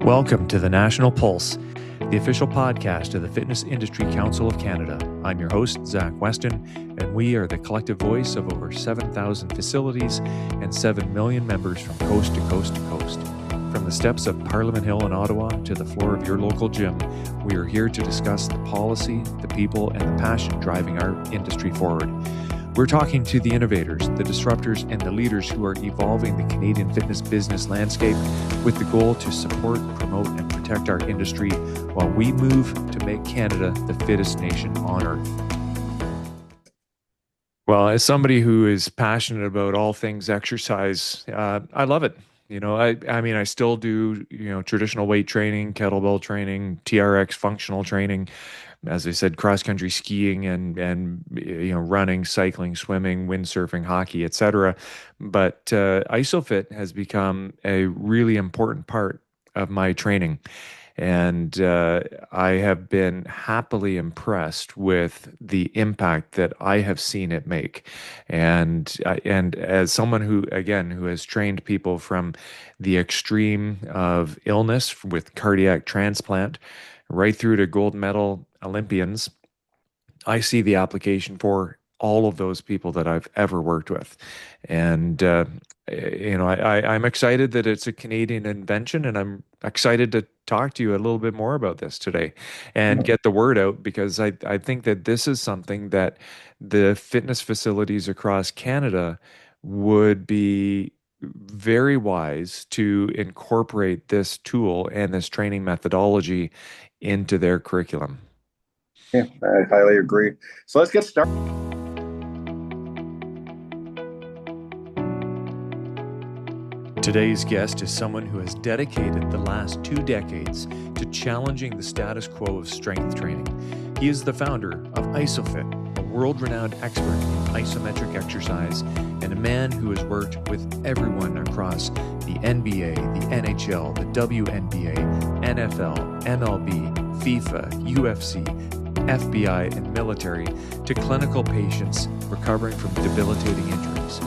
Welcome to the National Pulse, the official podcast of the Fitness Industry Council of Canada. I'm your host, Zach Weston, and we are the collective voice of over 7,000 facilities and 7 million members from coast to coast to coast. From the steps of Parliament Hill in Ottawa to the floor of your local gym, we are here to discuss the policy, the people, and the passion driving our industry forward. We're talking to the innovators, the disruptors, and the leaders who are evolving the Canadian fitness business landscape with the goal to support, promote, and protect our industry while we move to make Canada the fittest nation on earth. Well, as somebody who is passionate about all things exercise, I love it. I still do, traditional weight training, kettlebell training, TRX functional training, as I said, cross-country skiing and running, cycling, swimming, windsurfing, hockey, etc. But Isophit has become a really important part of my training. And I have been happily impressed with the impact that I have seen it make. And as someone who has trained people from the extreme of illness with cardiac transplant right through to gold medal Olympians, I see the application for all of those people that I've ever worked with. And, I'm excited that it's a Canadian invention, and I'm excited to talk to you a little bit more about this today and get the word out, because I think that this is something that the fitness facilities across Canada would be very wise to incorporate this tool and this training methodology into their curriculum. Yeah, I highly agree. So let's get started. Today's guest is someone who has dedicated the last 2 decades to challenging the status quo of strength training. He is the founder of Isophit, a world-renowned expert in isometric exercise, and a man who has worked with everyone across the NBA, the NHL, the WNBA, NFL, MLB, FIFA, UFC, FBI, and military, to clinical patients recovering from debilitating injuries.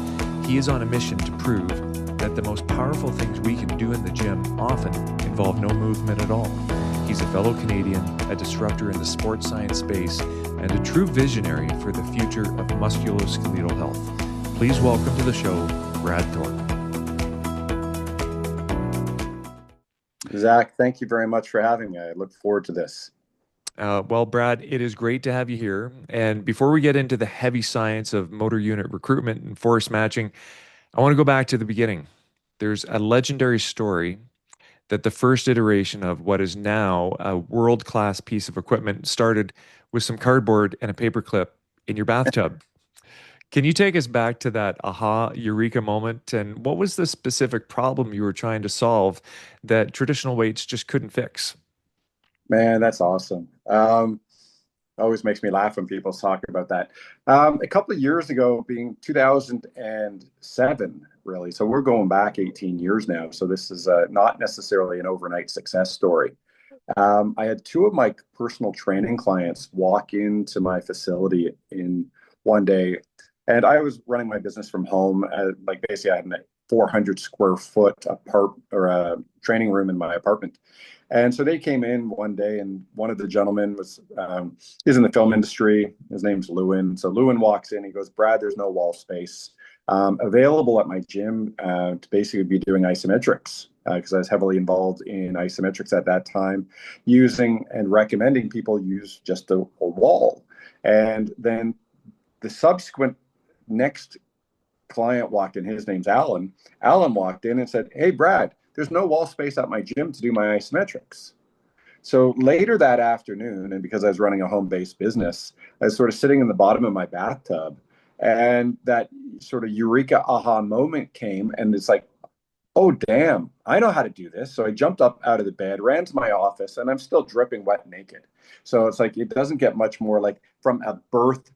He is on a mission to prove that the most powerful things we can do in the gym often involve no movement at all. He's a fellow Canadian, a disruptor in the sports science space, and a true visionary for the future of musculoskeletal health. Please welcome to the show, Brad Thorpe. Zach, thank you very much for having me. I look forward to this. Well, Brad, it is great to have you here. And before we get into the heavy science of motor unit recruitment and force matching, I want to go back to the beginning. There's a legendary story that the first iteration of what is now a world-class piece of equipment started with some cardboard and a paperclip in your bathtub. Can you take us back to that aha eureka moment? And what was the specific problem you were trying to solve that traditional weights just couldn't fix? Man, that's awesome. Always makes me laugh when people talk about that. A couple of years ago, being 2007, really. So we're going back 18 years now. So this is not necessarily an overnight success story. I had 2 of my personal training clients walk into my facility in one day, and I was running my business from home. Basically, I had a 400 square foot training room in my apartment. And so they came in one day, and one of the gentlemen is in the film industry. His name's Lewin. So Lewin walks in. He goes, "Brad, there's no wall space available at my gym to basically be doing isometrics," because I was heavily involved in isometrics at that time, using and recommending people use just a wall. And then the subsequent next client walked in. His name's Alan. Alan walked in and said, "Hey, Brad, there's no wall space at my gym to do my isometrics." So later that afternoon, and because I was running a home-based business, I was sort of sitting in the bottom of my bathtub, and that sort of eureka aha moment came, and it's like, oh, damn, I know how to do this. So I jumped up out of the bed, ran to my office, and I'm still dripping wet and naked. So it's like, it doesn't get much more like from a birth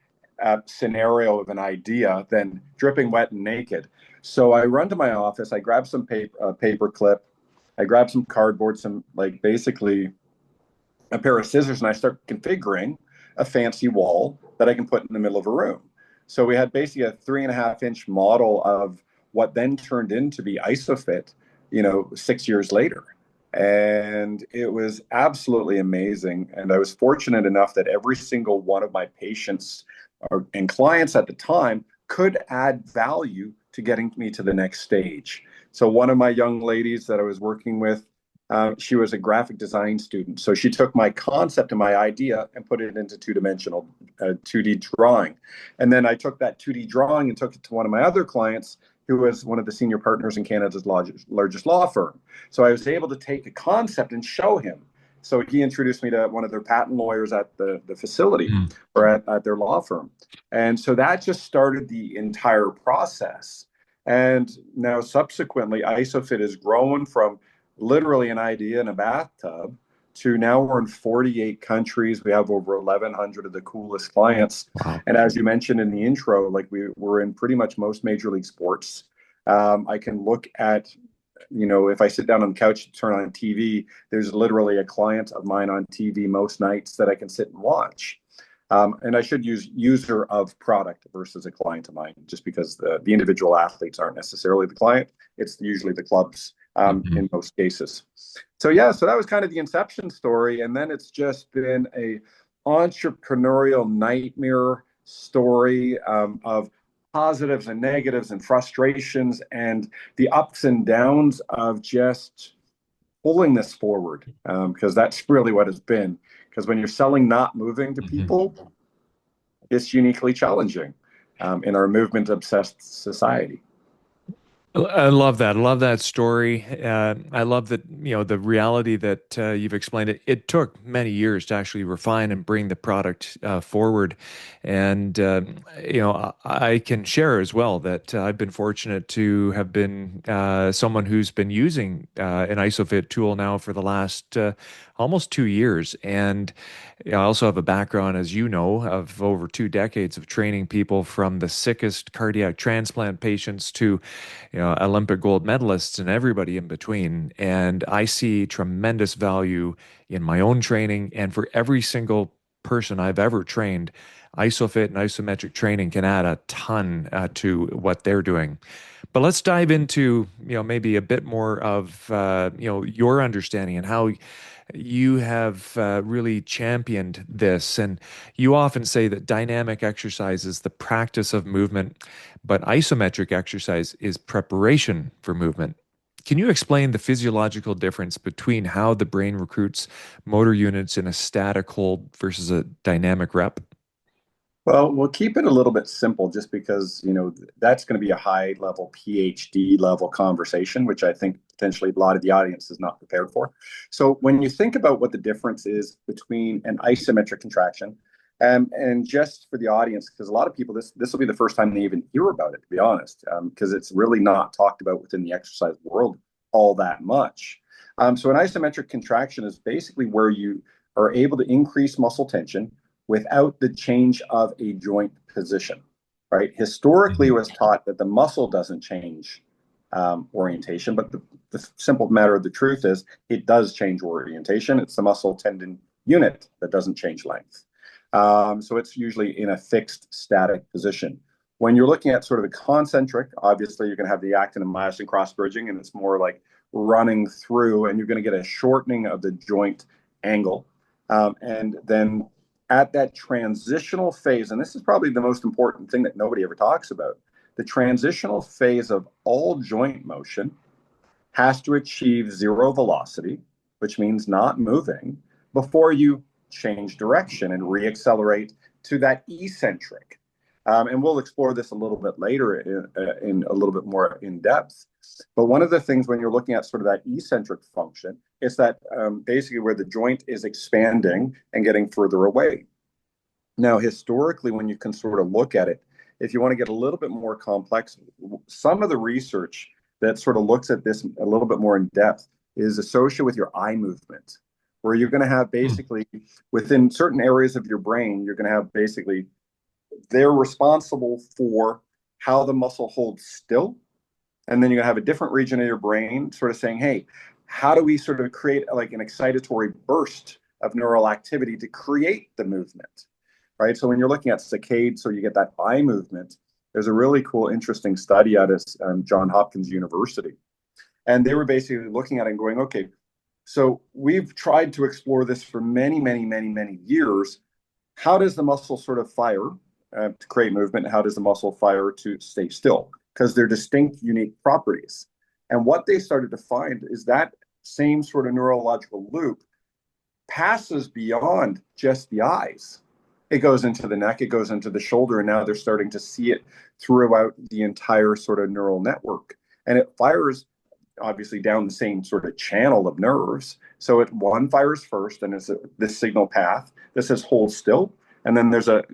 scenario of an idea than dripping wet and naked. So I run to my office, I grab some paper clip, I grab some cardboard, basically a pair of scissors, and I start configuring a fancy wall that I can put in the middle of a room. So we had basically a 3.5-inch model of what then turned into be Isophit, 6 years later. And it was absolutely amazing. And I was fortunate enough that every single one of my patients and clients at the time could add value to getting me to the next stage. So one of my young ladies that I was working with, she was a graphic design student. So she took my concept and my idea and put it into two-dimensional 2D drawing. And then I took that 2D drawing and took it to one of my other clients who was one of the senior partners in Canada's largest law firm. So I was able to take a concept and show him. So he introduced me to one of their patent lawyers at the facility or at their law firm. And so that just started the entire process. And now subsequently, Isophit has grown from literally an idea in a bathtub to now we're in 48 countries. We have over 1,100 of the coolest clients. Wow. And as you mentioned in the intro, like we're in pretty much most major league sports. I can look at, if I sit down on the couch and turn on TV, there's literally a client of mine on TV most nights that I can sit and watch. And I should use user of product versus a client of mine, just because the individual athletes aren't necessarily the client. It's usually the clubs in most cases. So that was kind of the inception story. And then it's just been a entrepreneurial nightmare story of positives and negatives and frustrations and the ups and downs of just pulling this forward, because that's really what it's been. Because when you're selling not moving to people, it's uniquely challenging in our movement-obsessed society. I love that. I love that story. I love that, the reality that you've explained it. It took many years to actually refine and bring the product forward. And, I can share as well that I've been fortunate to have been someone who's been using an Isophit tool now for the last almost 2 years. And I also have a background, as you know, of over 2 decades of training people from the sickest cardiac transplant patients to, Olympic gold medalists and everybody in between. And I see tremendous value in my own training, and for every single person I've ever trained, Isophit and isometric training can add a ton to what they're doing. But let's dive into, maybe a bit more of, your understanding and how you have really championed this. And you often say that dynamic exercise is the practice of movement, but isometric exercise is preparation for movement. Can you explain the physiological difference between how the brain recruits motor units in a static hold versus a dynamic rep? Well, we'll keep it a little bit simple just because, that's going to be a high level PhD level conversation, which I think potentially a lot of the audience is not prepared for. So when you think about what the difference is between an isometric contraction, and just for the audience, because a lot of people, this will be the first time they even hear about it, to be honest, because it's really not talked about within the exercise world all that much. So an isometric contraction is basically where you are able to increase muscle tension without the change of a joint position, right? Historically, it was taught that the muscle doesn't change orientation, but the simple matter of the truth is it does change orientation. It's the muscle tendon unit that doesn't change length. So it's usually in a fixed static position. When you're looking at sort of the concentric, obviously you're going to have the actin and myosin cross bridging, and it's more like running through, and you're going to get a shortening of the joint angle. And then at that transitional phase, and this is probably the most important thing that nobody ever talks about, the transitional phase of all joint motion has to achieve zero velocity, which means not moving, before you change direction and reaccelerate to that eccentric. And we'll explore this a little bit later in a little bit more in depth. But one of the things when you're looking at sort of that eccentric function is that basically where the joint is expanding and getting further away. Now, historically, when you can sort of look at it, if you want to get a little bit more complex, some of the research that sort of looks at this a little bit more in depth is associated with your eye movement, where you're going to have basically within certain areas of your brain, you're going to have basically they're responsible for how the muscle holds still. And then you're going to have a different region of your brain sort of saying, hey, how do we sort of create like an excitatory burst of neural activity to create the movement, right? So when you're looking at saccades, so you get that eye movement, there's a really cool, interesting study out of Johns Hopkins University. And they were basically looking at it and going, okay, So we've tried to explore this for many, many, many, many years. How does the muscle sort of fire to create movement? How does the muscle fire to stay still? Because they're distinct, unique properties. And what they started to find is that same sort of neurological loop passes beyond just the eyes. It goes into the neck, it goes into the shoulder, and now they're starting to see it throughout the entire sort of neural network. And it fires obviously down the same sort of channel of nerves. So one fires first, and it's this signal path that says hold still, and then there's that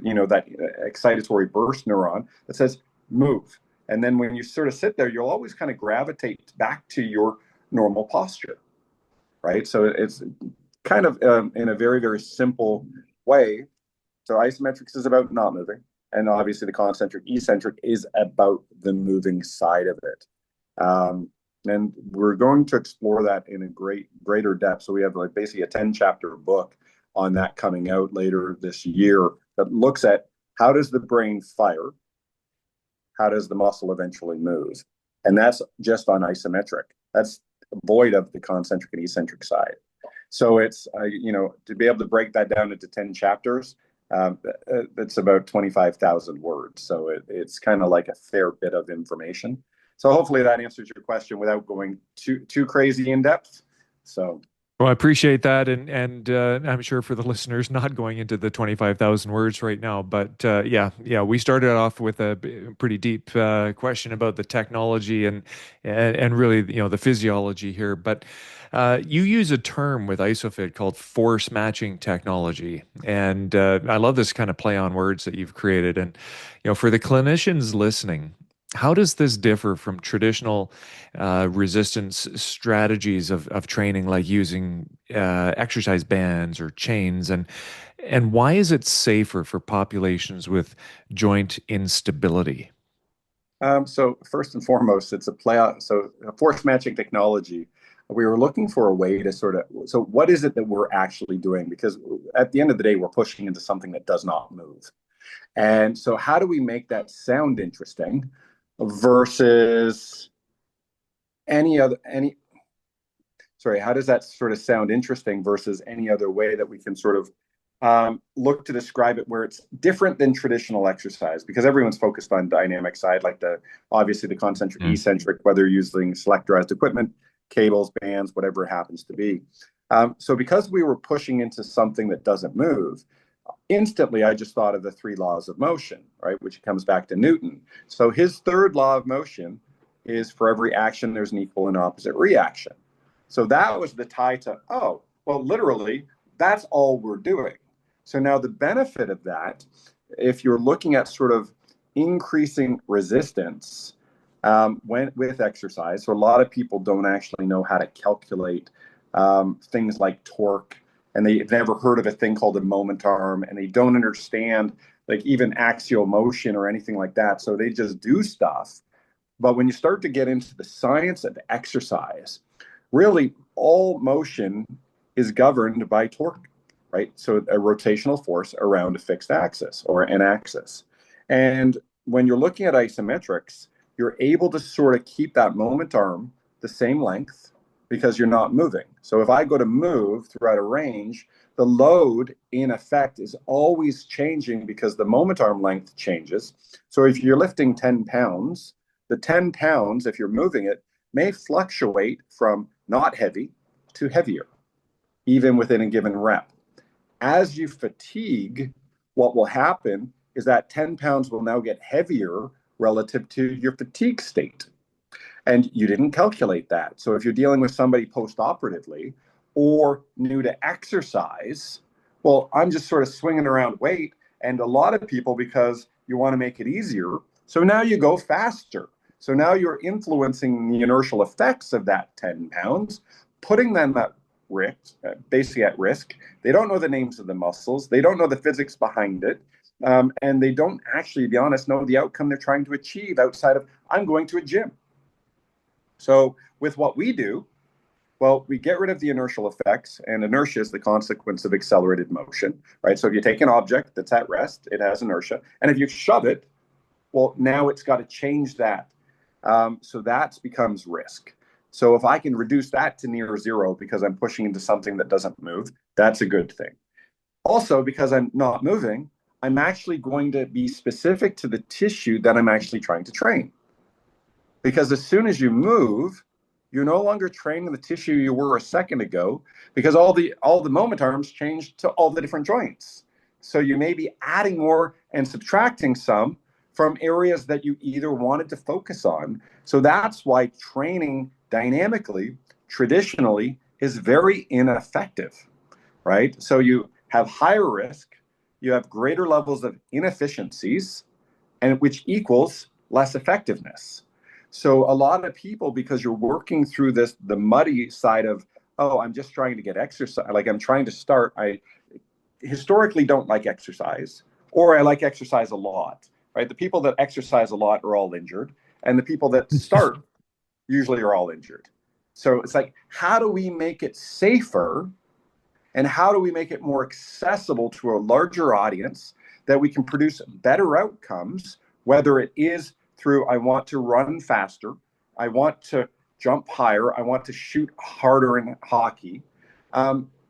excitatory burst neuron that says move. And then when you sort of sit there, you'll always kind of gravitate back to your normal posture, right? So it's kind of in a very, very simple way. So isometrics is about not moving, and obviously the concentric eccentric is about the moving side of it. And we're going to explore that in a greater depth. So we have like basically a 10-chapter book on that coming out later this year that looks at how does the brain fire, how does the muscle eventually move, and that's just on isometric. That's void of the concentric and eccentric side. So it's to be able to break that down into 10 chapters. It's about 25,000 words. So it's kind of like a fair bit of information. So hopefully that answers your question without going too crazy in depth. So. Well, I appreciate that, and I'm sure for the listeners, not going into the 25,000 words right now, but yeah, we started off with a pretty deep question about the technology and really the physiology here. But you use a term with Isophit called force matching technology, and I love this kind of play on words that you've created. And for the clinicians listening, how does this differ from traditional resistance strategies of training, like using exercise bands or chains, and why is it safer for populations with joint instability? So first and foremost, it's a play out. So a force matching technology. We were looking for a way to so what is it that we're actually doing? Because at the end of the day, we're pushing into something that does not move. And so how do we make that sound interesting versus how does that sort of sound interesting versus any other way that we can sort of look to describe it where it's different than traditional exercise? Because everyone's focused on dynamic side, like obviously the concentric eccentric, whether you're using selectorized equipment, cables, bands, whatever it happens to be. So because we were pushing into something that doesn't move, instantly I just thought of the 3 laws of motion, right? Which comes back to Newton. So his 3rd law of motion is for every action, there's an equal and opposite reaction. So that was the tie to, oh, well, literally, that's all we're doing. So now the benefit of that, if you're looking at sort of increasing resistance with exercise, so a lot of people don't actually know how to calculate things like torque, and they've never heard of a thing called a moment arm, and they don't understand like even axial motion or anything like that. So they just do stuff. But when you start to get into the science of exercise, really all motion is governed by torque, right? So a rotational force around a fixed axis or an axis. And when you're looking at isometrics, you're able to sort of keep that moment arm the same length because you're not moving. So if I go to move throughout a range, the load in effect is always changing because the moment arm length changes. So if you're lifting 10 pounds, the 10 pounds, if you're moving it, may fluctuate from not heavy to heavier, even within a given rep. As you fatigue, what will happen is that 10 pounds will now get heavier relative to your fatigue state. And you didn't calculate that. So if you're dealing with somebody post-operatively or new to exercise, well, I'm just sort of swinging around weight. And a lot of people, because you want to make it easier, so now you go faster. So now you're influencing the inertial effects of that 10 pounds, putting them at risk, basically at risk. They don't know the names of the muscles. They don't know the physics behind it. And they don't actually, to be honest, know the outcome they're trying to achieve outside of, I'm going to a gym. So with what we do, well, we get rid of the inertial effects, and inertia is the consequence of accelerated motion, right? So if you take an object that's at rest, it has inertia. And if you shove it, well, now it's got to change that. So that becomes risk. So if I can reduce that to near zero because I'm pushing into something that doesn't move, that's a good thing. Also, because I'm not moving, I'm actually going to be specific to the tissue that I'm actually trying to train. Because as soon as you move, you're no longer training the tissue you were a second ago, because all the moment arms change to all the different joints. So you may be adding more and subtracting some from areas that you either wanted to focus on. So that's why training dynamically, traditionally, is very ineffective, right? So you have higher risk, you have greater levels of inefficiencies, and which equals less effectiveness. So a lot of people, because you're working through the muddy side of, oh, I'm just trying to get exercise, like I'm trying to start. I historically don't like exercise, or I like exercise a lot, right? The people that exercise a lot are all injured, and the people that start usually are all injured. So it's like, how do we make it safer, and how do we make it more accessible to a larger audience that we can produce better outcomes, whether it is through, I want to run faster, I want to jump higher, I want to shoot harder in hockey.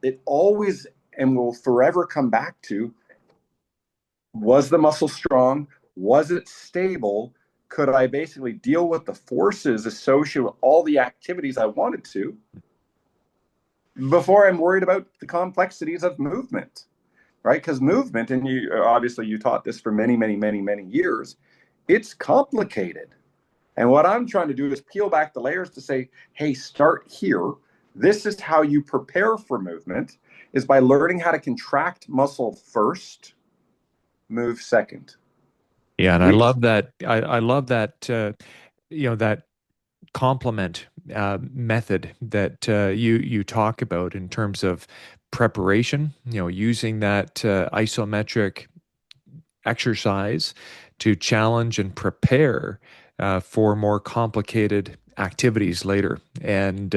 It always and will forever come back to, was the muscle strong? Was it stable? Could I basically deal with the forces associated with all the activities I wanted to before I'm worried about the complexities of movement, right? Because movement, and you obviously you taught this for many, many, many, many years, it's complicated. And what I'm trying to do is peel back the layers to say, hey, start here. This is how you prepare for movement, is by learning how to contract muscle first, move second. Yeah, and I We, love that. I love that. That complement method that you talk about in terms of preparation. Using that isometric exercise to challenge and prepare for more complicated activities later. And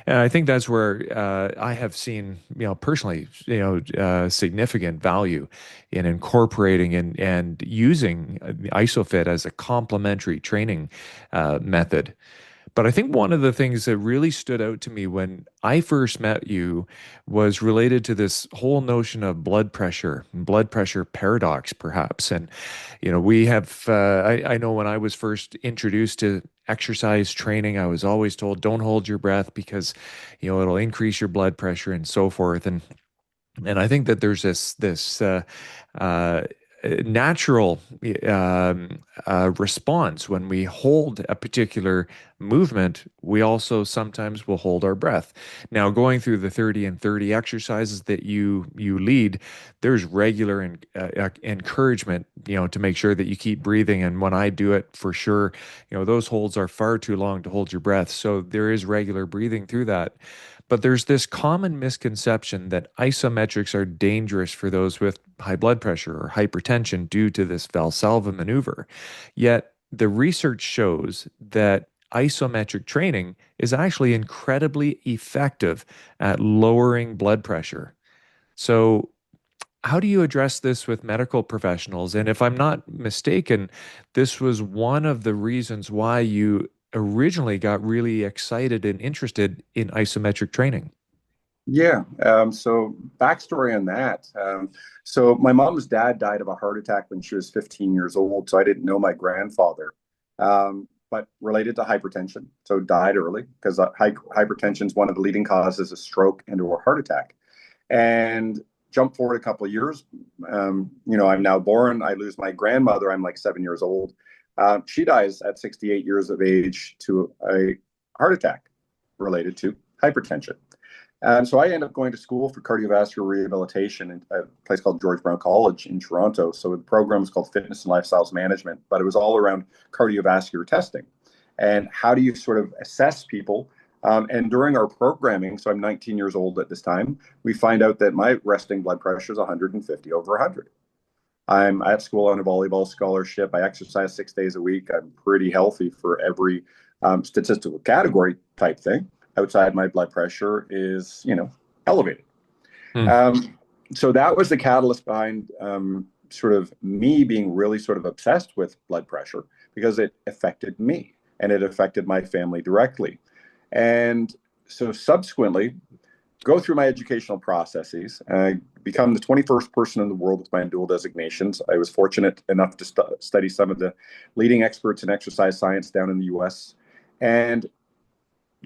I think that's where I have seen, personally, significant value in incorporating and using Isofit as a complementary training method. But I think one of the things that really stood out to me when I first met you was related to this whole notion of blood pressure paradox, perhaps. And, we have, I know when I was first introduced to exercise training, I was always told, don't hold your breath because, it'll increase your blood pressure and so forth. And I think that there's this uh, natural response when we hold a particular movement. We also sometimes will hold our breath. Now, going through the 30 and 30 exercises that you lead, there's regular encouragement, to make sure that you keep breathing. And when I do it, for sure, those holds are far too long to hold your breath. So there is regular breathing through that. But there's this common misconception that isometrics are dangerous for those with high blood pressure or hypertension due to this Valsalva maneuver. Yet the research shows that isometric training is actually incredibly effective at lowering blood pressure. So, how do you address this with medical professionals? And if I'm not mistaken, this was one of the reasons why you originally got really excited and interested in isometric training. yeah. So backstory on that. So my mom's dad died of a heart attack when she was 15 years old. So I didn't know my grandfather, but related to hypertension. So died early because hypertension is one of the leading causes of stroke and or heart attack. And jump forward a couple of years. I'm now born. I lose my grandmother. I'm like 7 years old. She dies at 68 years of age to a heart attack related to hypertension. So I ended up going to school for cardiovascular rehabilitation at a place called George Brown College in Toronto. So the program is called Fitness and Lifestyles Management, but it was all around cardiovascular testing. And how do you sort of assess people? And during our programming, so I'm 19 years old at this time, we find out that my resting blood pressure is 150 over 100. I'm at school on a volleyball scholarship. I exercise 6 days a week. I'm pretty healthy for every statistical category type thing. Outside, my blood pressure is, elevated. Hmm. So that was the catalyst behind sort of me being really sort of obsessed with blood pressure because it affected me and it affected my family directly. And so subsequently, go through my educational processes. I become the 21st person in the world with my dual designations. I was fortunate enough to study some of the leading experts in exercise science down in the US and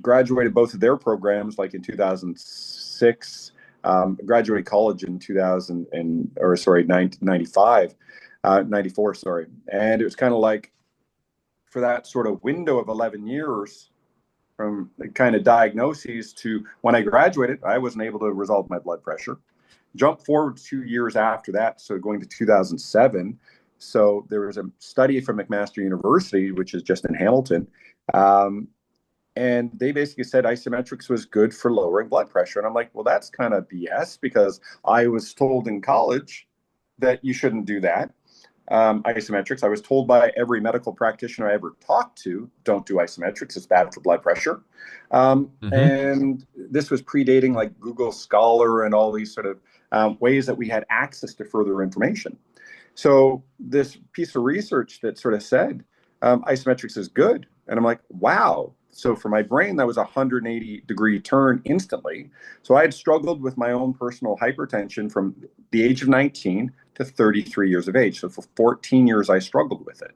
graduated both of their programs like in 2006, graduated college in 95, 94, sorry. And it was kind of like for that sort of window of 11 years, from the kind of diagnoses to when I graduated, I wasn't able to resolve my blood pressure. Jump forward 2 years after that, so going to 2007. So there was a study from McMaster University, which is just in Hamilton, and they basically said isometrics was good for lowering blood pressure. And I'm like, well, that's kind of BS because I was told in college that you shouldn't do that. Isometrics. I was told by every medical practitioner I ever talked to, don't do isometrics. It's bad for blood pressure. And this was predating like Google Scholar and all these sort of ways that we had access to further information. So this piece of research that sort of said isometrics is good. And I'm like, wow. So for my brain, that was a 180-degree turn instantly. So I had struggled with my own personal hypertension from the age of 19 to 33 years of age. So for 14 years, I struggled with it.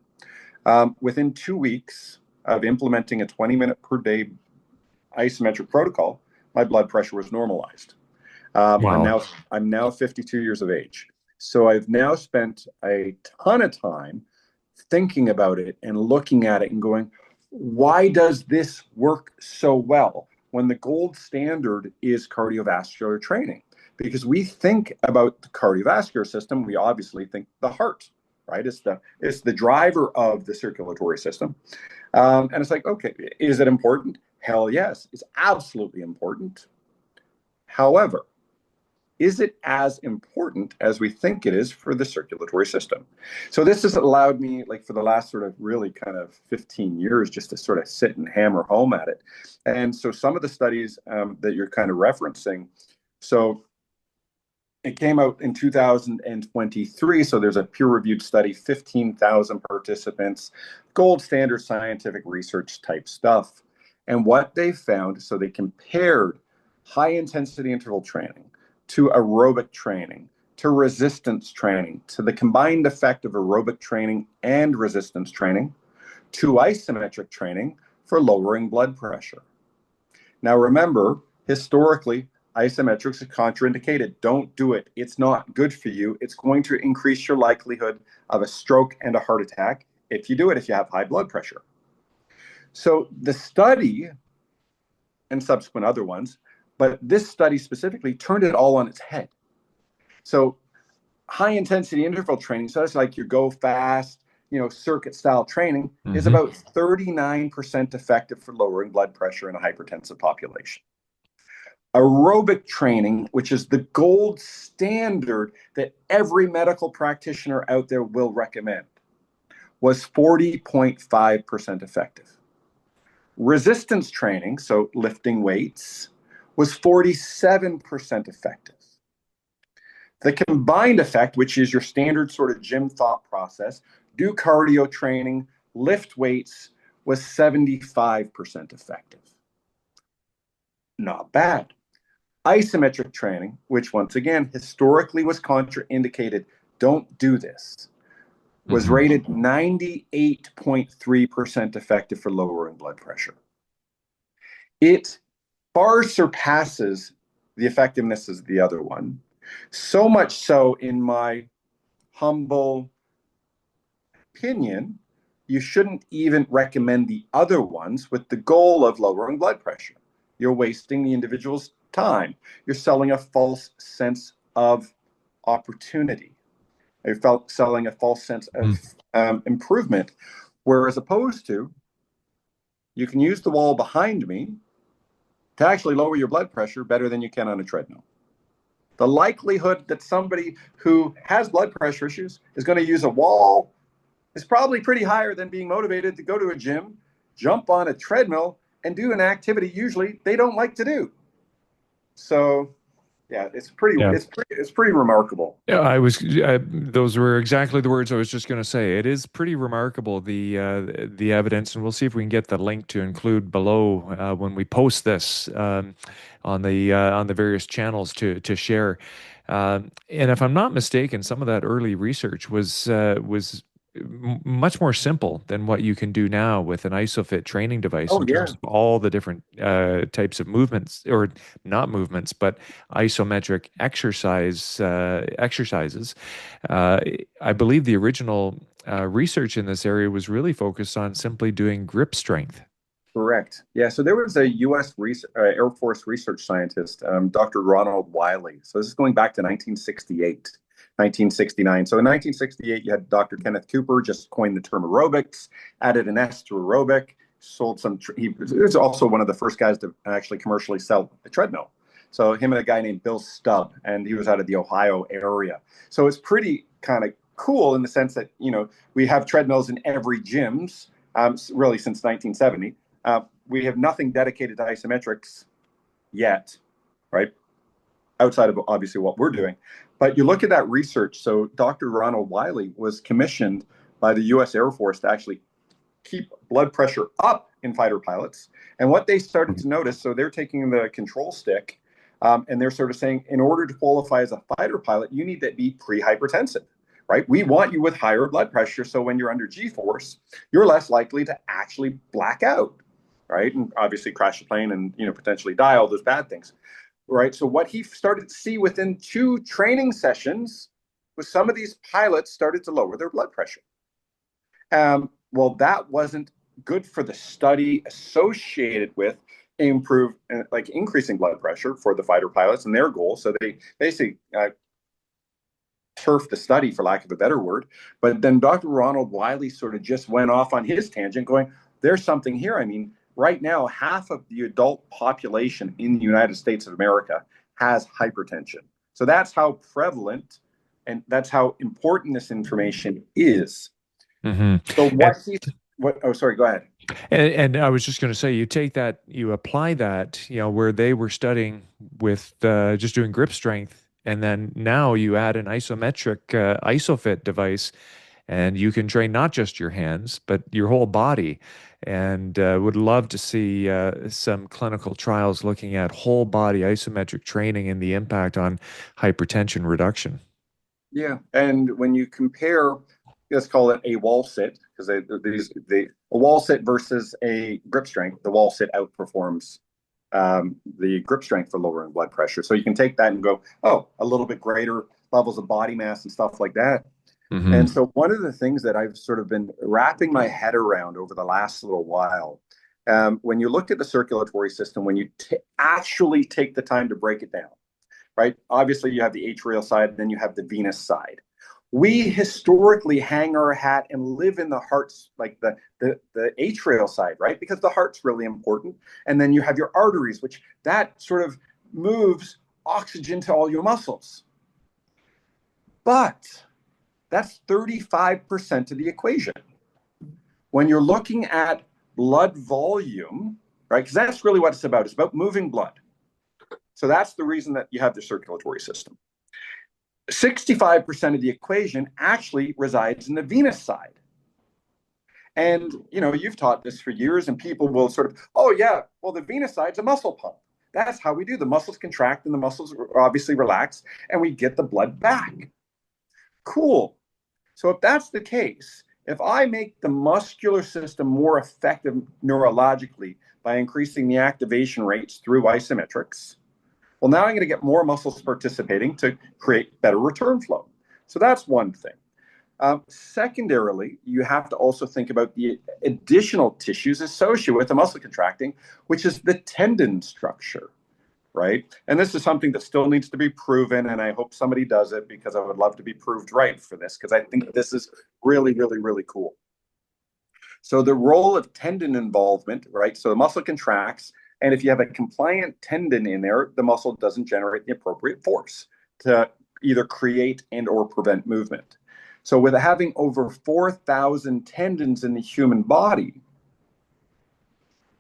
Within 2 weeks of implementing a 20-minute per day isometric protocol, my blood pressure was normalized. Wow. I'm now 52 years of age. So I've now spent a ton of time thinking about it and looking at it and going, why does this work so well when the gold standard is cardiovascular training? Because we think about the cardiovascular system, we obviously think the heart, right? It's the driver of the circulatory system. And it's like, okay, is it important? Hell yes, it's absolutely important. However, is it as important as we think it is for the circulatory system? So this has allowed me, like for the last sort of really kind of 15 years, just to sort of sit and hammer home at it. And so some of the studies that you're kind of referencing, so it came out in 2023. So there's a peer-reviewed study, 15,000 participants, gold standard scientific research type stuff. And what they found, so they compared high intensity interval training to aerobic training, to resistance training, to the combined effect of aerobic training and resistance training, to isometric training for lowering blood pressure. Now, remember, historically, isometrics is contraindicated. Don't do it. It's not good for you. It's going to increase your likelihood of a stroke and a heart attack if you do it, if you have high blood pressure. So the study and subsequent other ones, but this study specifically turned it all on its head. So high intensity interval training, so that's like your go fast, circuit style training, is about 39% effective for lowering blood pressure in a hypertensive population. Aerobic training, which is the gold standard that every medical practitioner out there will recommend, was 40.5% effective. Resistance training, so lifting weights, was 47% effective. The combined effect, which is your standard sort of gym thought process, do cardio training, lift weights, was 75% effective. Not bad. Isometric training, which once again historically was contraindicated, don't do this, was rated 98.3% effective for lowering blood pressure. It far surpasses the effectiveness of the other one. So much so, in my humble opinion, you shouldn't even recommend the other ones with the goal of lowering blood pressure. You're wasting the individual's time. You're selling a false sense of opportunity. You're selling a false sense of improvement, whereas opposed to, you can use the wall behind me to actually lower your blood pressure better than you can on a treadmill. The likelihood that somebody who has blood pressure issues is going to use a wall is probably pretty higher than being motivated to go to a gym, jump on a treadmill, and do an activity usually they don't like to do. So Yeah, Yeah. it's pretty remarkable. Yeah, those were exactly the words I was just going to say. It is pretty remarkable, the evidence, and we'll see if we can get the link to include below when we post this on the various channels to share. And if I'm not mistaken, some of that early research was much more simple than what you can do now with an Isofit training device Oh in yeah. terms of all the different types of movements, or not movements, but isometric exercises. Uh, I believe the original research in this area was really focused on simply doing grip strength. Correct. Yeah. So there was a U.S. Air Force research scientist, Dr. Ronald Wiley. So this is going back to 1968, 1969. So in 1968, you had Dr. Kenneth Cooper just coined the term aerobics, added an S to aerobic, sold some. He was also one of the first guys to actually commercially sell a treadmill. So him and a guy named Bill Stubb, and he was out of the Ohio area. So it's pretty kind of cool in the sense that, we have treadmills in every gyms, really since 1970. We have nothing dedicated to isometrics yet, right? Outside of obviously what we're doing. But you look at that research. So Dr. Ronald Wiley was commissioned by the US Air Force to actually keep blood pressure up in fighter pilots. And what they started to notice, so they're taking the control stick and they're sort of saying, in order to qualify as a fighter pilot, you need to be pre-hypertensive, right? We want you with higher blood pressure. So when you're under G-force, you're less likely to actually black out, right? And obviously crash a plane and, potentially die, all those bad things, right? So what he started to see within 2 training sessions was some of these pilots started to lower their blood pressure. Well, that wasn't good for the study associated with increasing blood pressure for the fighter pilots and their goal. So they basically turf the study, for lack of a better word. But then Dr. Ronald Wiley sort of just went off on his tangent going, there's something here. I mean, right now, half of the adult population in the United States of America has hypertension. So that's how prevalent and that's how important this information is. Mm-hmm. So sorry, go ahead. And I was just going to say, you take that, you apply that, where they were studying with just doing grip strength, and then now you add an isometric Isofit device, and you can train not just your hands, but your whole body. And would love to see some clinical trials looking at whole body isometric training and the impact on hypertension reduction. Yeah, and when you compare, let's call it a wall sit, because a wall sit versus a grip strength, the wall sit outperforms the grip strength for lowering blood pressure. So you can take that and go, oh, a little bit greater levels of body mass and stuff like that. Mm-hmm. And so one of the things that I've sort of been wrapping my head around over the last little while, when you look at the circulatory system, when you actually take the time to break it down, right? Obviously, you have the atrial side, and then you have the venous side. We historically hang our hat and live in the heart's, like the atrial side, right? Because the heart's really important. And then you have your arteries, which that sort of moves oxygen to all your muscles. But that's 35% of the equation. When you're looking at blood volume, right? Because that's really what it's about. It's about moving blood. So that's the reason that you have the circulatory system. 65% of the equation actually resides in the venous side. And, you've taught this for years, and people will sort of, oh, yeah, well, the venous side's a muscle pump. That's how we do. The muscles contract and the muscles obviously relax, and we get the blood back. Cool. So if that's the case, if I make the muscular system more effective neurologically by increasing the activation rates through isometrics, well, now I'm going to get more muscles participating to create better return flow. So that's one thing. Secondarily, you have to also think about the additional tissues associated with the muscle contracting, which is the tendon structure, right? And this is something that still needs to be proven, and I hope somebody does it, because I would love to be proved right for this, because I think this is really, really, really cool. So the role of tendon involvement, right? So the muscle contracts, and if you have a compliant tendon in there, the muscle doesn't generate the appropriate force to either create and or prevent movement. So with having over 4,000 tendons in the human body,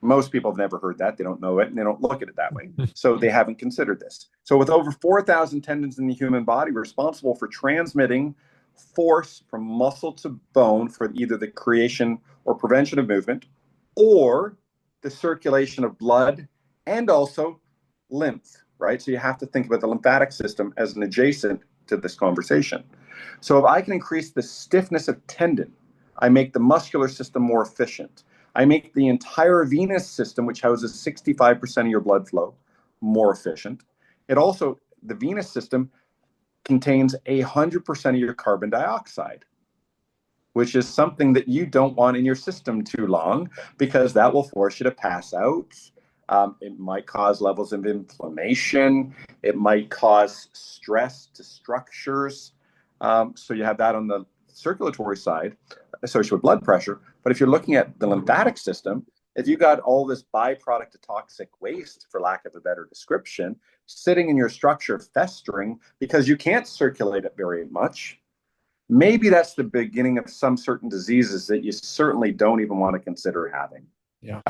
Most people have never heard that. They don't know it and they don't look at it that way. So they haven't considered this. So with over 4,000 tendons in the human body responsible for transmitting force from muscle to bone for either the creation or prevention of movement or the circulation of blood and also lymph, right? So you have to think about the lymphatic system as an adjacent to this conversation. So if I can increase the stiffness of tendon, I make the muscular system more efficient. I make the entire venous system, which houses 65% of your blood flow, more efficient. It also, the venous system contains 100% of your carbon dioxide, which is something that you don't want in your system too long because that will force you to pass out. It might cause levels of inflammation. It might cause stress to structures. So you have that on the circulatory side associated with blood pressure. But if you're looking at the lymphatic system, if you got all this byproduct of toxic waste, for lack of a better description, sitting in your structure festering because you can't circulate it very much, maybe that's the beginning of some certain diseases that you certainly don't even want to consider having. Yeah.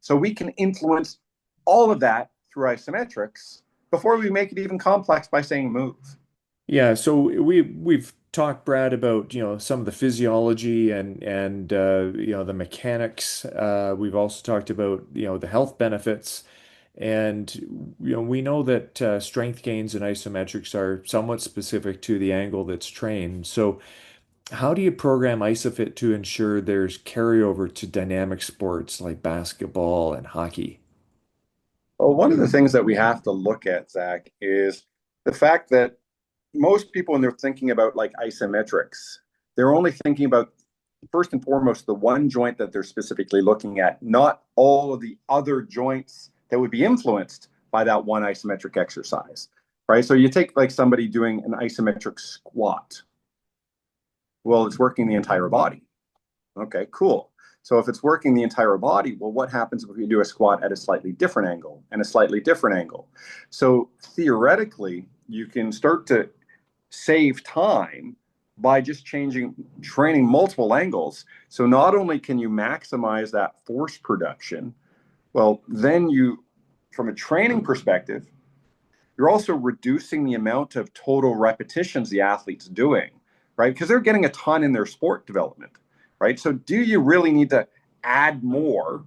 So we can influence all of that through isometrics before we make it even complex by saying move. Yeah, so we've talked, Brad, about some of the physiology and the mechanics. We've also talked about the health benefits, and we know that strength gains in isometrics are somewhat specific to the angle that's trained. So how do you program Isophit to ensure there's carryover to dynamic sports like basketball and hockey? Well, one of the things that we have to look at, Zach, is the fact that most people, when they're thinking about like isometrics, they're only thinking about first and foremost the one joint that they're specifically looking at, not all of the other joints that would be influenced by that one isometric exercise, right? So you take like somebody doing an isometric squat. Well, it's working the entire body. Okay, cool. So if it's working the entire body, well, what happens if we do a squat at a slightly different angle and a slightly different angle? So theoretically, you can start to save time by just training multiple angles. So not only can you maximize that force production, well, then from a training perspective, you're also reducing the amount of total repetitions the athlete's doing, right? Because they're getting a ton in their sport development, right? So do you really need to add more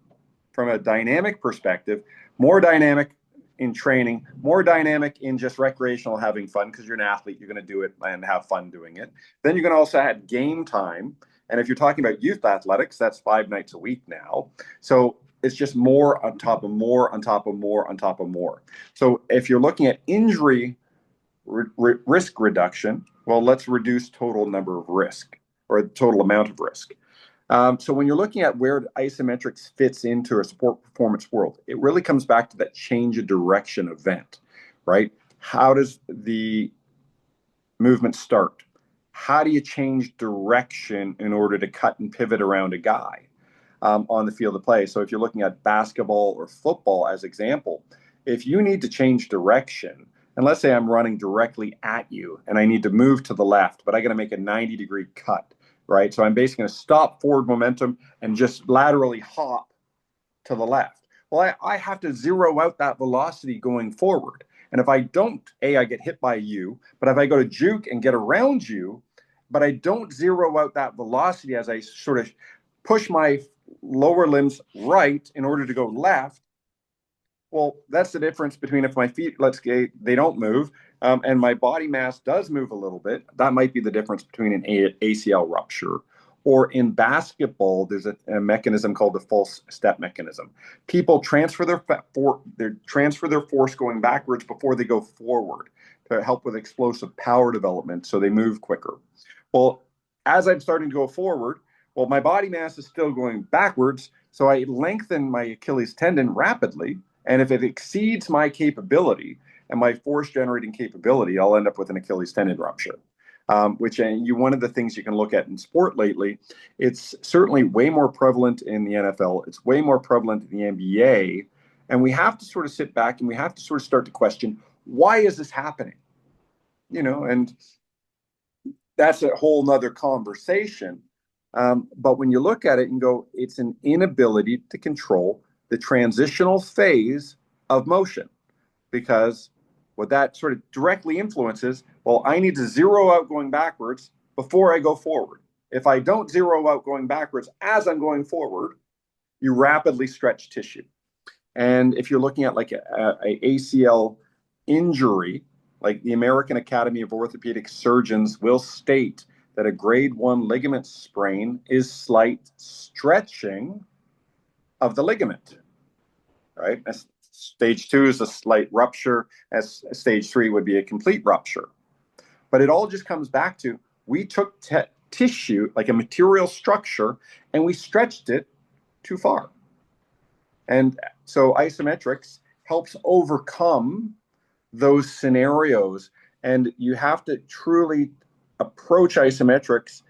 from a dynamic perspective, more dynamic in training, more dynamic in just recreational having fun because you're an athlete, you're going to do it and have fun doing it. Then you're going to also add game time. And if you're talking about youth athletics, that's 5 nights a week now. So it's just more on top of more, on top of more, on top of more. So if you're looking at injury risk reduction, well, let's reduce total number of risk or total amount of risk. So when you're looking at where isometrics fits into a sport performance world, it really comes back to that change of direction event, right? How does the movement start? How do you change direction in order to cut and pivot around a guy on the field of play? So if you're looking at basketball or football as example, if you need to change direction, and let's say I'm running directly at you and I need to move to the left, but I got to make a 90-degree cut, right? So I'm basically going to stop forward momentum and just laterally hop to the left. Well, I have to zero out that velocity going forward. And if I don't, I get hit by you. But if I go to juke and get around you, but I don't zero out that velocity as I sort of push my lower limbs right in order to go left, well, that's the difference between if my feet, let's say, they don't move, and my body mass does move a little bit. That might be the difference between an ACL rupture. Or in basketball, there's a mechanism called the false step mechanism. People transfer their force going backwards before they go forward to help with explosive power development, so they move quicker. Well, as I'm starting to go forward, well, my body mass is still going backwards, so I lengthen my Achilles tendon rapidly. And if it exceeds my capability and my force generating capability, I'll end up with an Achilles tendon rupture, which one of the things you can look at in sport lately. It's certainly way more prevalent in the NFL. It's way more prevalent in the NBA. And we have to sort of sit back and we have to sort of start to question, why is this happening? And that's a whole nother conversation. But when you look at it and go, it's an inability to control the transitional phase of motion, because what that sort of directly influences, well, I need to zero out going backwards before I go forward. If I don't zero out going backwards as I'm going forward, you rapidly stretch tissue. And if you're looking at like a ACL injury, like the American Academy of Orthopedic Surgeons will state that a grade 1 ligament sprain is slight stretching of the ligament, right? Stage 2 is a slight rupture, as stage 3 would be a complete rupture. But it all just comes back to, we took tissue, like a material structure, and we stretched it too far. And so isometrics helps overcome those scenarios. And you have to truly approach isometrics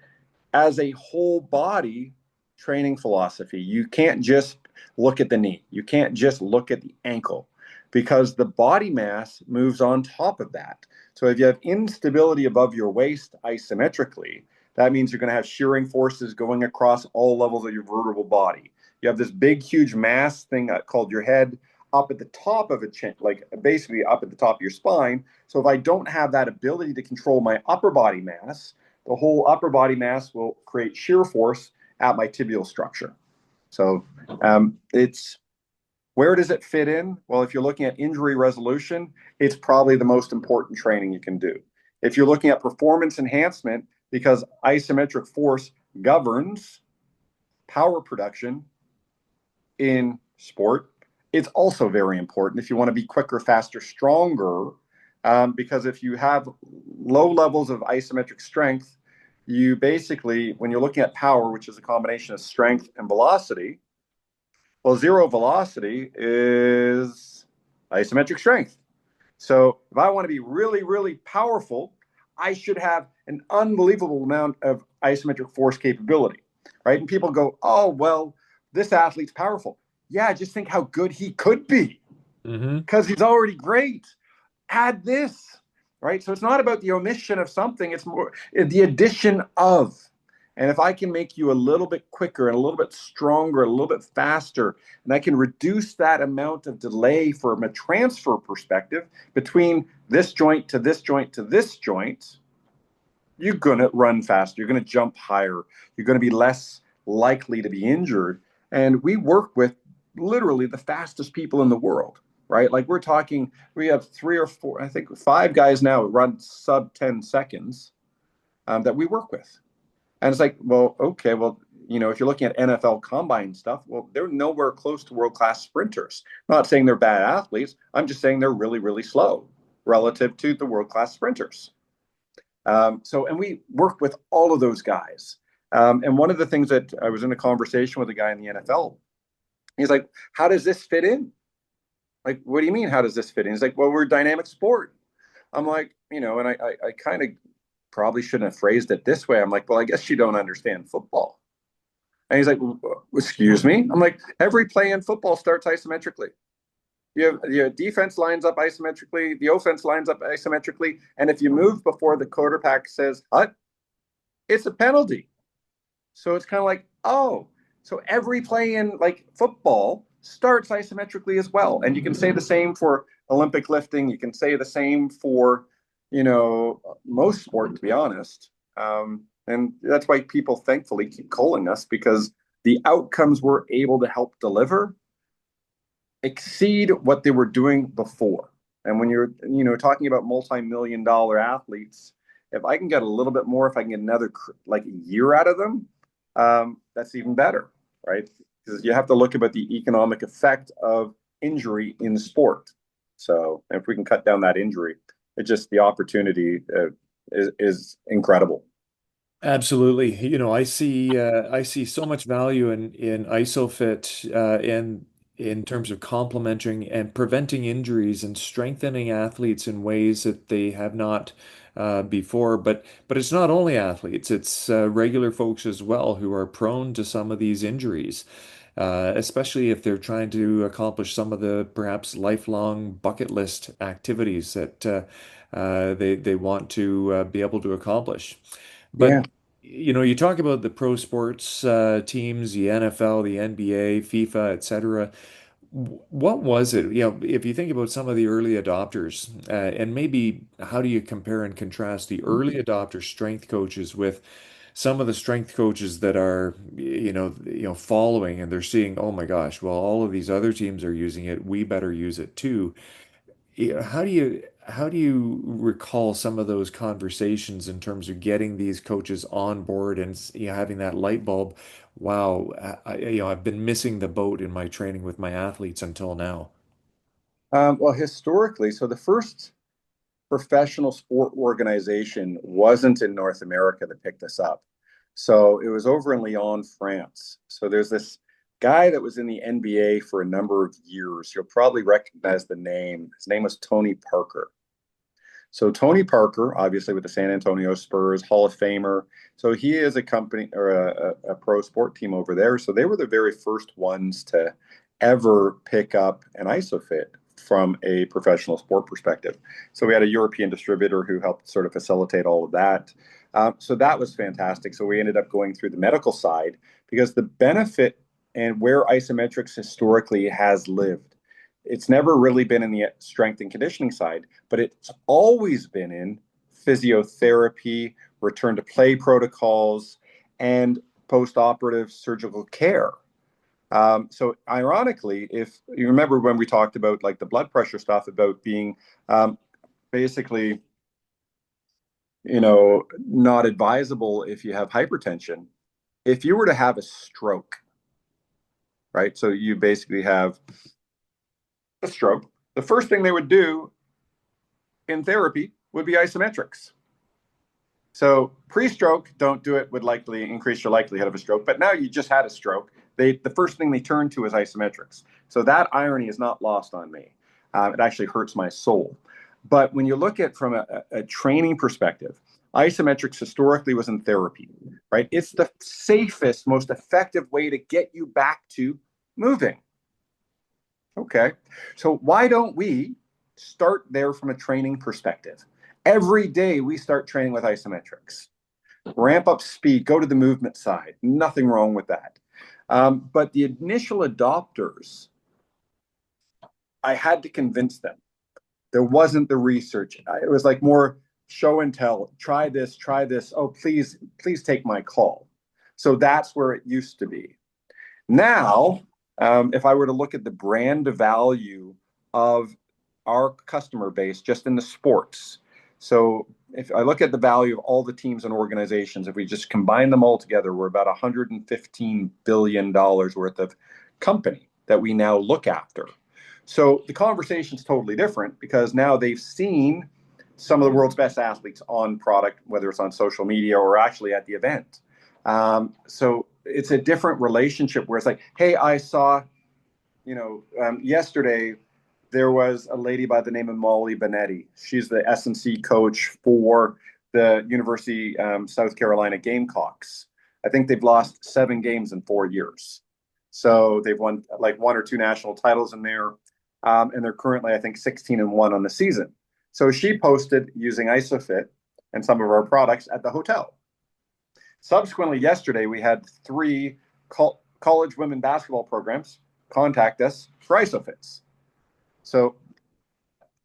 as a whole body training philosophy. You can't just look at the knee. You can't just look at the ankle, because the body mass moves on top of that. So if you have instability above your waist isometrically, that means you're going to have shearing forces going across all levels of your vertebral body. You have this big, huge mass thing called your head up at the top of a chin, like basically up at the top of your spine. So if I don't have that ability to control my upper body mass, the whole upper body mass will create shear force at my tibial structure. So it's, where does it fit in? Well, if you're looking at injury resolution, it's probably the most important training you can do. If you're looking at performance enhancement, because isometric force governs power production in sport, it's also very important if you want to be quicker, faster, stronger, because if you have low levels of isometric strength, you basically, when you're looking at power, which is a combination of strength and velocity, well, zero velocity is isometric strength. So if I want to be really, really powerful, I should have an unbelievable amount of isometric force capability, right? And people go, oh, well, this athlete's powerful. Yeah, just think how good he could be, because he's already great. Add this, right? So it's not about the omission of something. It's more the addition of. And if I can make you a little bit quicker and a little bit stronger, a little bit faster, and I can reduce that amount of delay from a transfer perspective between this joint to this joint to this joint, you're going to run faster. You're going to jump higher. You're going to be less likely to be injured. And we work with literally the fastest people in the world, right? Like we're talking, we have 3 or 4, I think 5 guys now who run sub 10 seconds that we work with. And it's like, well, okay, well, you know, if you're looking at NFL combine stuff, well, they're nowhere close to world-class sprinters. I'm not saying they're bad athletes. I'm just saying they're really, really slow relative to the world-class sprinters. And we work with all of those guys. And one of the things that I was in a conversation with a guy in the NFL, he's like, how does this fit in? Like, what do you mean, how does this fit in? He's like, well, we're a dynamic sport. I'm like, you know, and I kind of probably shouldn't have phrased it this way. I'm like, well, I guess you don't understand football. And he's like, excuse me? I'm like, every play in football starts isometrically. You have your defense lines up isometrically, the offense lines up isometrically, and if you move before the quarterback says, "Hut," it's a penalty. So it's kind of like, oh, so every play in like football starts isometrically as well. And you can say the same for Olympic lifting. You can say the same for, you know, most sport, to be honest. And that's why people thankfully keep calling us, because the outcomes we're able to help deliver exceed what they were doing before. And when you're, you know, talking about multi-million-dollar athletes, if I can get a little bit more, if I can get another like a year out of them, that's even better, right? Because you have to look about the economic effect of injury in sport. So if we can cut down that injury, it just, the opportunity is incredible. Absolutely. You know, I see so much value in Isofit in terms of complementing and preventing injuries and strengthening athletes in ways that they have not before. But it's not only athletes; it's regular folks as well who are prone to some of these injuries. Especially if they're trying to accomplish some of the perhaps lifelong bucket list activities that they want to be able to accomplish. Yeah. But you know, you talk about the pro sports teams, the NFL, the NBA, FIFA, etc. What was it? If you think about some of the early adopters, and maybe how do you compare and contrast the early adopter strength coaches with some of the strength coaches that are, following and they're seeing, oh my gosh, well, all of these other teams are using it, we better use it too. How do you recall some of those conversations in terms of getting these coaches on board and having that light bulb? Wow, I've been missing the boat in my training with my athletes until now. Well, historically, so the first professional sport organization wasn't in North America that picked us up. So it was over in Lyon, France. So there's this guy that was in the NBA for a number of years. You'll probably recognize the name. His name was Tony Parker. So Tony Parker, obviously with the San Antonio Spurs, Hall of Famer. So he is a company or a pro sport team over there. So they were the very first ones to ever pick up an Isofit from a professional sport perspective. So we had a European distributor who helped sort of facilitate all of that. So that was fantastic. So we ended up going through the medical side because the benefit and where isometrics historically has lived, it's never really been in the strength and conditioning side, but it's always been in physiotherapy, return to play protocols, and post-operative surgical care. So ironically, if you remember when we talked about like the blood pressure stuff about being basically, not advisable if you have hypertension, if you were to have a stroke, right? So you basically have a stroke. The first thing they would do in therapy would be isometrics. So pre-stroke, don't do it, would likely increase your likelihood of a stroke. But now you just had a stroke. The first thing they turn to is isometrics. So that irony is not lost on me. It actually hurts my soul. But when you look at from a training perspective, isometrics historically was in therapy, right? It's the safest, most effective way to get you back to moving. Okay. So why don't we start there from a training perspective? Every day we start training with isometrics. Ramp up speed, go to the movement side. Nothing wrong with that. But the initial adopters, I had to convince them. There wasn't the research. It was like more show and tell. Try this, try this. Oh, please, please take my call. So that's where it used to be. Now, if I were to look at the brand value of our customer base just in the sports, so if I look at the value of all the teams and organizations, if we just combine them all together, we're about $115 billion worth of company that we now look after. So the conversation is totally different because now they've seen some of the world's best athletes on product, whether it's on social media or actually at the event. So it's a different relationship where it's like, hey, I saw, yesterday there was a lady by the name of Molly Benetti. She's the S&C coach for the University South Carolina Gamecocks. I think they've lost 7 games in 4 years. So they've won like 1 or 2 national titles in there. And they're currently, I think, 16-1 on the season. So she posted using Isophit and some of our products at the hotel. Subsequently, yesterday, we had 3 college women basketball programs contact us for Isofits. So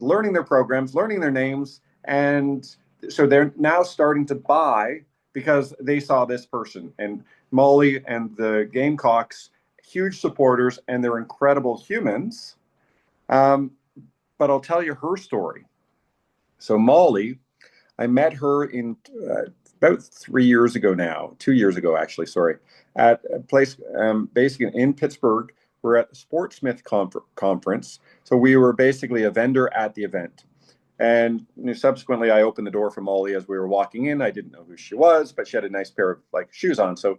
learning their programs, learning their names, and so they're now starting to buy because they saw this person. And Molly and the Gamecocks, huge supporters, and they're incredible humans. But I'll tell you her story. So Molly, I met her in about 3 years ago now, 2 years ago, actually, sorry, at a place basically in Pittsburgh. We're at the Sportsmith conference. So we were basically a vendor at the event. And subsequently, I opened the door for Molly as we were walking in. I didn't know who she was, but she had a nice pair of shoes on. So,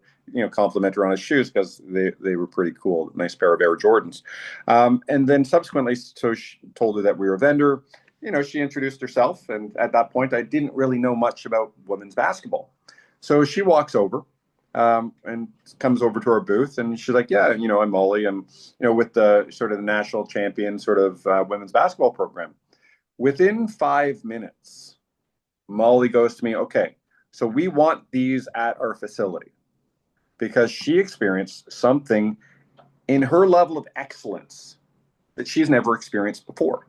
compliment her on his shoes because they were pretty cool. Nice pair of Air Jordans. And then subsequently, so she told her that we were a vendor. She introduced herself. And at that point, I didn't really know much about women's basketball. So she walks over and comes over to our booth. And she's like, yeah, I'm Molly. I'm, with the sort of the national champion sort of women's basketball program. Within 5 minutes, Molly goes to me, okay, so we want these at our facility because she experienced something in her level of excellence that she's never experienced before.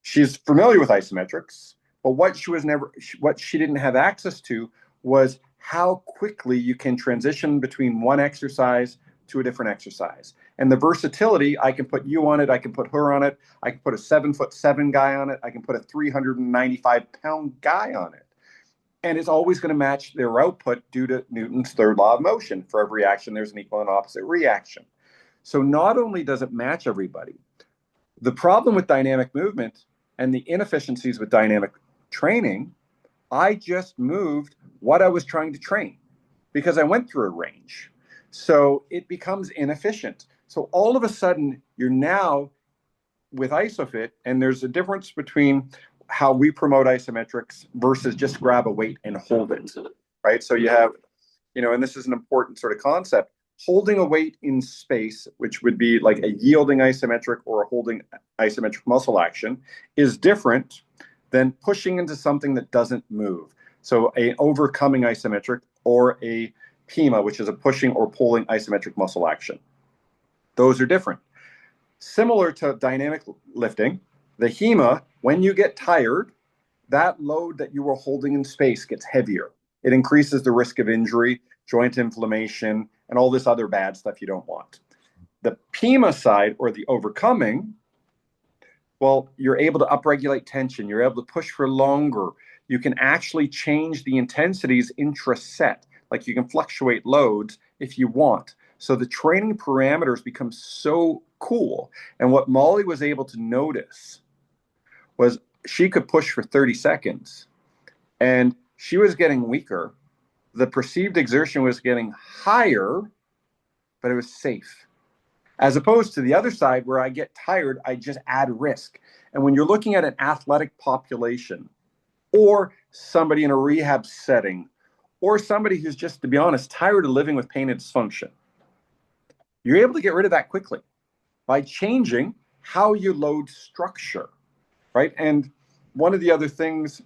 She's familiar with isometrics, but what she didn't have access to was how quickly you can transition between one exercise to a different exercise. And the versatility, I can put you on it, I can put her on it, I can put a 7'7" guy on it, I can put a 395-pound guy on it. And it's always going to match their output due to Newton's third law of motion. For every action, there's an equal and opposite reaction. So not only does it match everybody, the problem with dynamic movement and the inefficiencies with dynamic training, I just moved what I was trying to train because I went through a range. So it becomes inefficient. So all of a sudden, you're now with Isophit, and there's a difference between how we promote isometrics versus just grab a weight and hold it, right? So you have, and this is an important sort of concept, holding a weight in space, which would be like a yielding isometric or a holding isometric muscle action, is different than pushing into something that doesn't move. So an overcoming isometric or a HEMA, which is a pushing or pulling isometric muscle action. Those are different. Similar to dynamic lifting, the HEMA, when you get tired, that load that you were holding in space gets heavier. It increases the risk of injury, joint inflammation, and all this other bad stuff you don't want. The PEMA side, or the overcoming, well, you're able to upregulate tension. You're able to push for longer. You can actually change the intensities intra-set. Like you can fluctuate loads if you want. So the training parameters become so cool. And what Molly was able to notice was she could push for 30 seconds and she was getting weaker. The perceived exertion was getting higher, but it was safe. As opposed to the other side where I get tired, I just add risk. And when you're looking at an athletic population or somebody in a rehab setting or somebody who's just, to be honest, tired of living with pain and dysfunction, you're able to get rid of that quickly by changing how you load structure, right? And one of the other things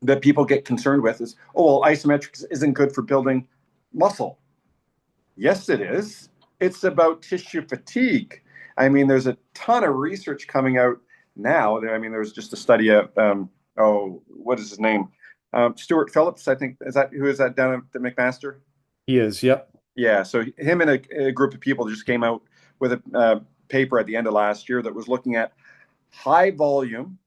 that people get concerned with is, oh, well, isometrics isn't good for building muscle. Yes, it is. It's about tissue fatigue. I mean, there's a ton of research coming out now. I mean, there was just a study of, what is his name? Stuart Phillips, I think. Who is that down at McMaster? He is, yep. Yeah, so him and a group of people just came out with a paper at the end of last year that was looking at high volume,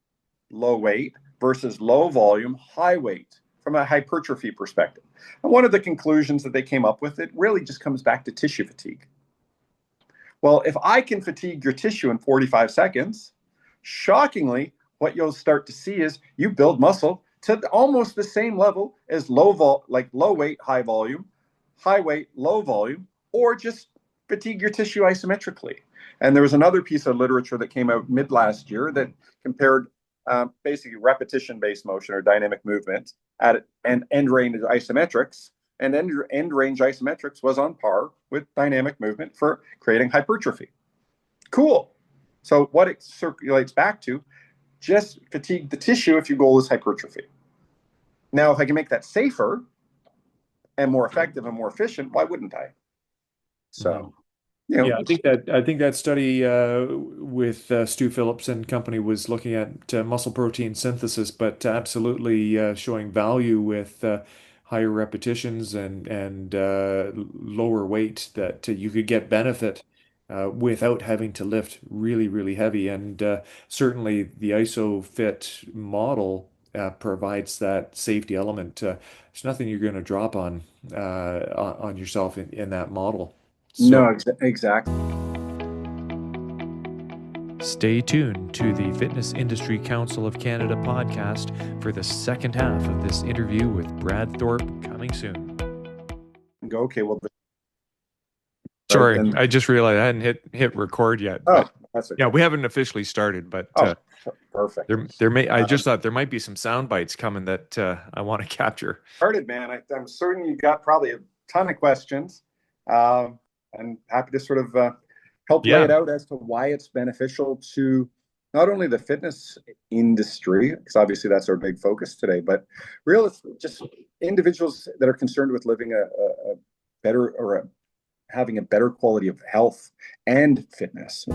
low weight versus low volume, high weight from a hypertrophy perspective. And one of the conclusions that they came up with, it really just comes back to tissue fatigue. Well, if I can fatigue your tissue in 45 seconds, shockingly, what you'll start to see is you build muscle to almost the same level as low weight, high volume, high weight, low volume, or just fatigue your tissue isometrically. And there was another piece of literature that came out mid last year that compared basically repetition-based motion or dynamic movement at end range isometrics, and end range isometrics was on par with dynamic movement for creating hypertrophy. Cool. So what it circulates back to, just fatigue the tissue if your goal is hypertrophy. Now, if I can make that safer and more effective and more efficient, why wouldn't I? So, yeah, I think that study with Stu Phillips and company was looking at muscle protein synthesis, but absolutely showing value with higher repetitions and lower weight, that you could get benefit without having to lift really, really heavy. And certainly the Isophit model provides that safety element. There's nothing you're going to drop on yourself in that model. So, no, exactly. Stay tuned to the Fitness Industry Council of Canada podcast for the second half of this interview with Brad Thorpe, coming soon. Okay, well, sorry, I just realized I hadn't hit record yet. Oh, that's okay. Yeah, we haven't officially started, but perfect. I just thought there might be some sound bites coming that I want to capture. Started, man. I'm certain you got probably a ton of questions. I'm happy to sort of help lay it out as to why it's beneficial to not only the fitness industry, because obviously that's our big focus today, but just individuals that are concerned with living a better or having a better quality of health and fitness.